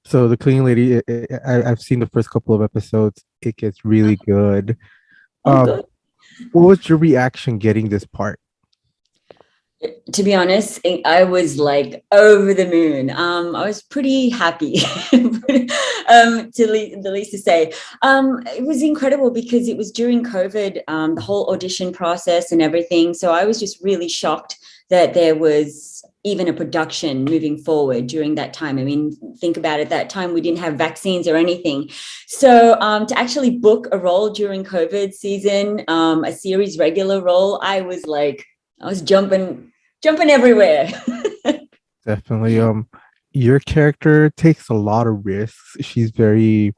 So the cleaning lady, I've seen the first couple of episodes. It gets really good. Oh, Um, good. what was your reaction getting this part? To be honest, I was like over the moon. I was pretty happy, the least to say. It was incredible because it was during COVID, the whole audition process and everything. So I was just really shocked that there was even a production moving forward during that time. I mean, think about it. That time we didn't have vaccines or anything. So to actually book a role during COVID season, a series regular role, I was jumping everywhere. Definitely. Your character takes a lot of risks. She's very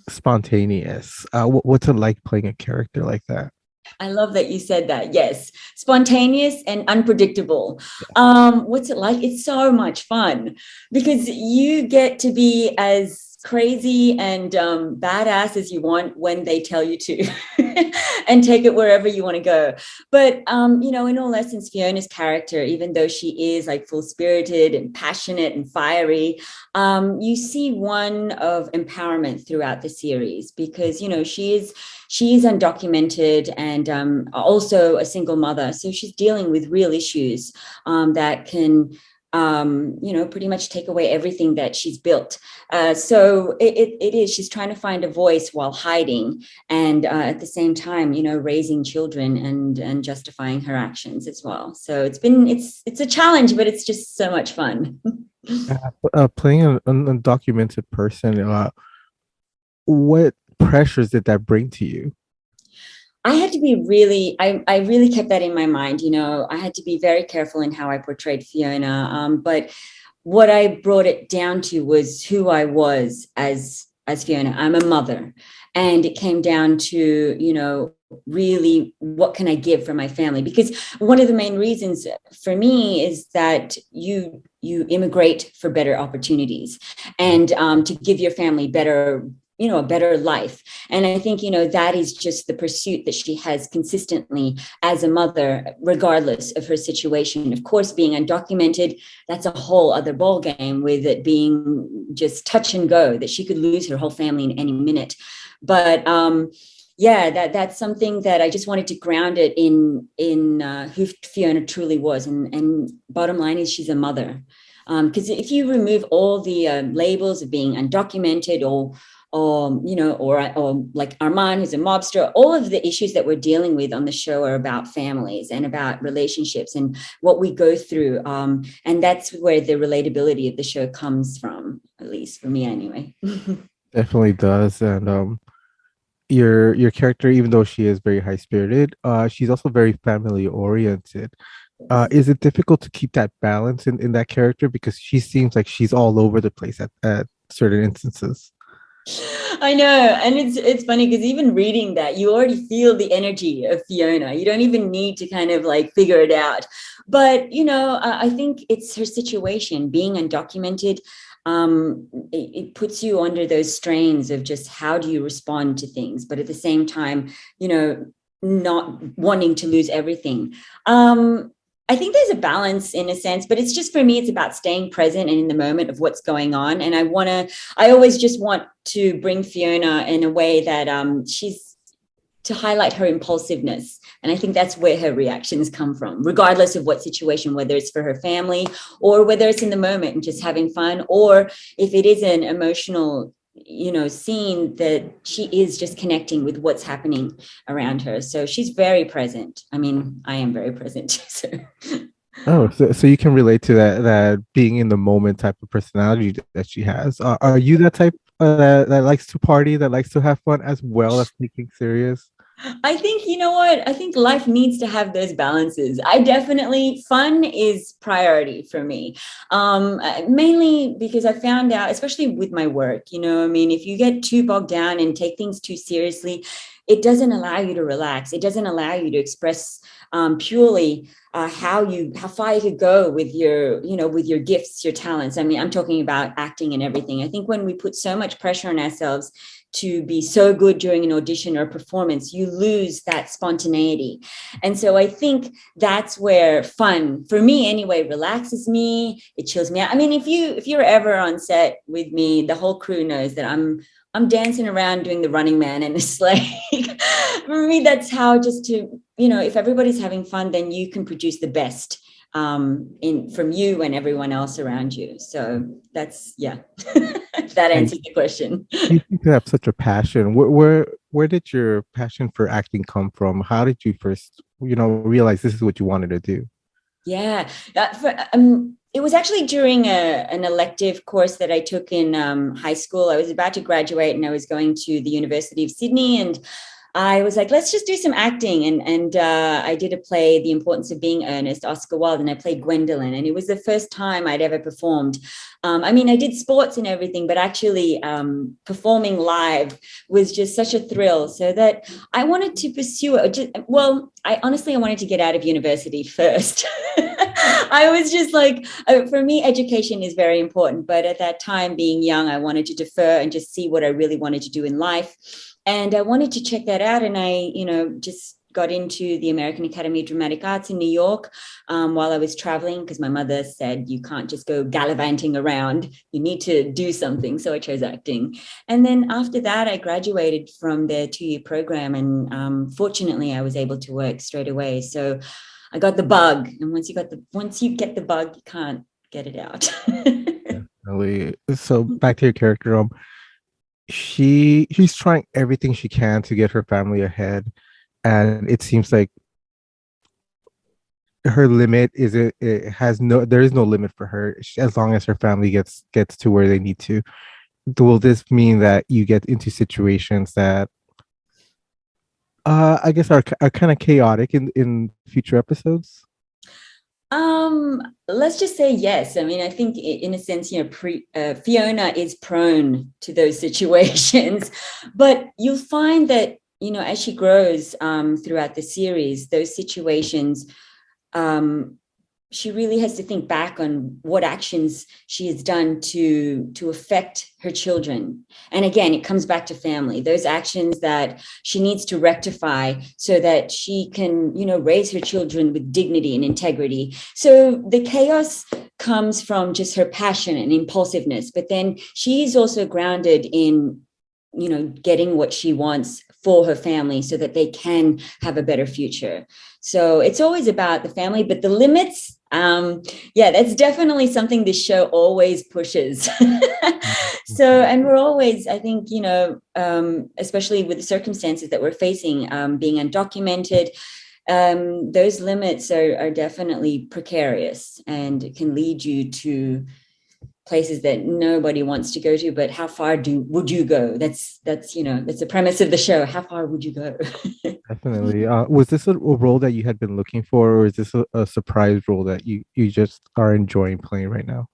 spontaneous. What's it like playing a character like that? I love that you said that. Yes, spontaneous and unpredictable. What's it like? It's so much fun because you get to be as crazy and badass as you want when they tell you to, and take it wherever you want to go. But in all essence, Fiona's character, even though she is like full spirited and passionate and fiery, you see one of empowerment throughout the series because she is undocumented and also a single mother. So she's dealing with real issues that can, pretty much take away everything that she's built. So it is, she's trying to find a voice while hiding and at the same time, raising children and justifying her actions as well. So it's a challenge, but it's just so much fun. Playing an undocumented person, what pressures did that bring to you? I had to be really, I really kept that in my mind. I had to be very careful in how I portrayed Fiona. But what I brought it down to was who I was as Fiona. I'm a mother. And it came down to, really what can I give for my family? Because one of the main reasons for me is that you immigrate for better opportunities and to give your family a better life. And I think, that is just the pursuit that she has consistently as a mother, regardless of her situation. Of course, being undocumented, that's a whole other ballgame with it being just touch and go, that she could lose her whole family in any minute. But yeah, that's something that I just wanted to ground it in who Fiona truly was. And bottom line is she's a mother. Because if you remove all the labels of being undocumented or like Armand, who's a mobster, all of the issues that we're dealing with on the show are about families and about relationships and what we go through. And that's where the relatability of the show comes from, at least for me anyway. Definitely does. And your character, even though she is very high spirited, she's also very family oriented. Is it difficult to keep that balance in that character because she seems like she's all over the place at certain instances? I know, and it's funny because even reading that, you already feel the energy of Fiona. You don't even need to kind of like figure it out. But I think it's her situation being undocumented. It puts you under those strains of just how do you respond to things, but at the same time, not wanting to lose everything. I think there's a balance in a sense, but it's just for me, it's about staying present and in the moment of what's going on. And I always just want to bring Fiona in a way that she's to highlight her impulsiveness. And I think that's where her reactions come from, regardless of what situation, whether it's for her family or whether it's in the moment and just having fun, or if it is an emotional scene that she is just connecting with what's happening around her. So she's very present. I mean, I am very present. So. Oh, so you can relate to that being in the moment type of personality that she has. Are you that type that likes to party, that likes to have fun as well as taking serious? I think, you know what? I think life needs to have those balances. Fun is priority for me. Mainly because I found out, especially with my work, I mean, if you get too bogged down and take things too seriously, it doesn't allow you to relax. It doesn't allow you to express purely how far you could go with your gifts, your talents. I mean, I'm talking about acting and everything. I think when we put so much pressure on ourselves to be so good during an audition or a performance, you lose that spontaneity. And so I think that's where fun, for me anyway, relaxes me. It chills me out. I mean, if you're ever on set with me, the whole crew knows that I'm dancing around doing the Running Man, and it's like for me, that's how, just to, if everybody's having fun, then you can produce the best from you and everyone else around you. So that's, yeah. That And answers the question. you seem to have such a passion. Where did your passion for acting come from? How did you first, realize this is what you wanted to do? Yeah. It was actually during an elective course that I took in high school. I was about to graduate and I was going to the University of Sydney, and I was like, let's just do some acting. And I did a play, The Importance of Being Earnest, Oscar Wilde, and I played Gwendolyn. And it was the first time I'd ever performed. I mean, I did sports and everything, but actually performing live was just such a thrill. So that I wanted to pursue it. I wanted to get out of university first. I was just like, for me, education is very important. But at that time, being young, I wanted to defer and just see what I really wanted to do in life. And I wanted to check that out. And I, just got into the American Academy of Dramatic Arts in New York while I was traveling, because my mother said, you can't just go gallivanting around. You need to do something. So I chose acting. And then after that, I graduated from the 2-year program. And fortunately, I was able to work straight away. So I got the bug. And once you get the bug, you can't get it out. Really. So back to your character, she's trying everything she can to get her family ahead, and it seems like her limit is it has no there is no limit for her as long as her family gets to where they need to. Will this mean that you get into situations that I guess are kind of chaotic in future episodes? Let's just say yes. I mean, I think in a sense, Fiona is prone to those situations, but you'll find that, as she grows throughout the series, those situations, she really has to think back on what actions she has done to affect her children. And again, it comes back to family, those actions that she needs to rectify so that she can, raise her children with dignity and integrity. So the chaos comes from just her passion and impulsiveness, but then she's also grounded in, getting what she wants for her family so that they can have a better future. So it's always about the family, but the limits, that's definitely something this show always pushes. So, and we're always, I think, especially with the circumstances that we're facing, being undocumented, those limits are definitely precarious, and it can lead you to places that nobody wants to go to. But how far would you go? That's that's the premise of the show. How far would you go? Definitely. Was this a role that you had been looking for, or is this a surprise role that you just are enjoying playing right now?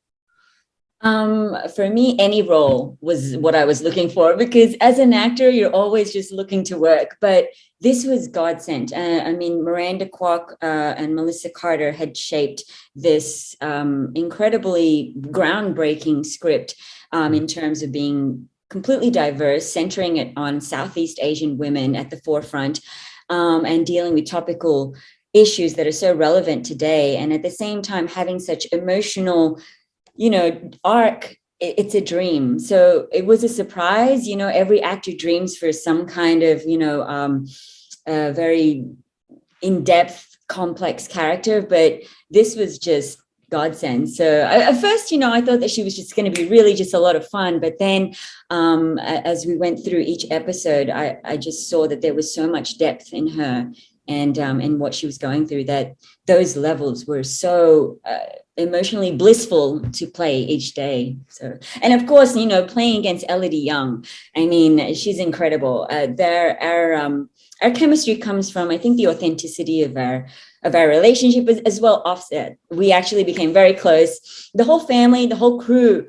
For me, any role was what I was looking for, because as an actor, you're always just looking to work. But this was God sent. I mean, Miranda Kwok and Melissa Carter had shaped this incredibly groundbreaking script in terms of being completely diverse, centering it on Southeast Asian women at the forefront, and dealing with topical issues that are so relevant today. And at the same time, having such emotional arc. It's a dream. So it was a surprise. Every actor dreams for some kind of very in-depth, complex character, but this was just godsend. So at first, I thought that she was just going to be really just a lot of fun, but then as we went through each episode, I just saw that there was so much depth in her and what she was going through, that those levels were so emotionally blissful to play each day. So, and of course, playing against Elodie Yung, I mean, she's incredible. Our chemistry comes from, I think, the authenticity of our relationship as well offset. We actually became very close. The whole family, the whole crew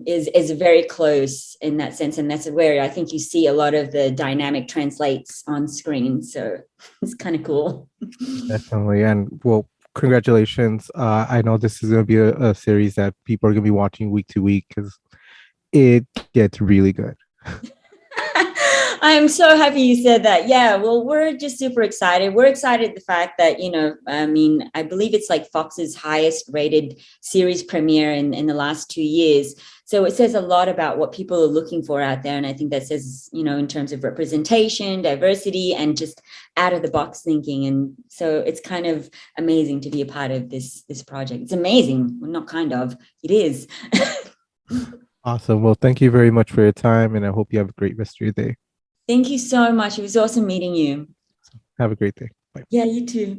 is very close in that sense. And that's where I think you see a lot of the dynamic translates on screen. So it's kind of cool. Definitely. And well, congratulations. I know this is going to be a series that people are going to be watching week to week because it gets really good. I'm so happy you said that. Yeah, well, we're just super excited. We're excited the fact that, I mean, I believe it's like Fox's highest rated series premiere in the last 2 years. So it says a lot about what people are looking for out there. And I think that says, in terms of representation, diversity, and just out of the box thinking. And so it's kind of amazing to be a part of this project. It's amazing. Well, not kind of, it is. Awesome. Well, thank you very much for your time, and I hope you have a great rest of your day. Thank you so much. It was awesome meeting you. Have a great day. Bye. Yeah, you too.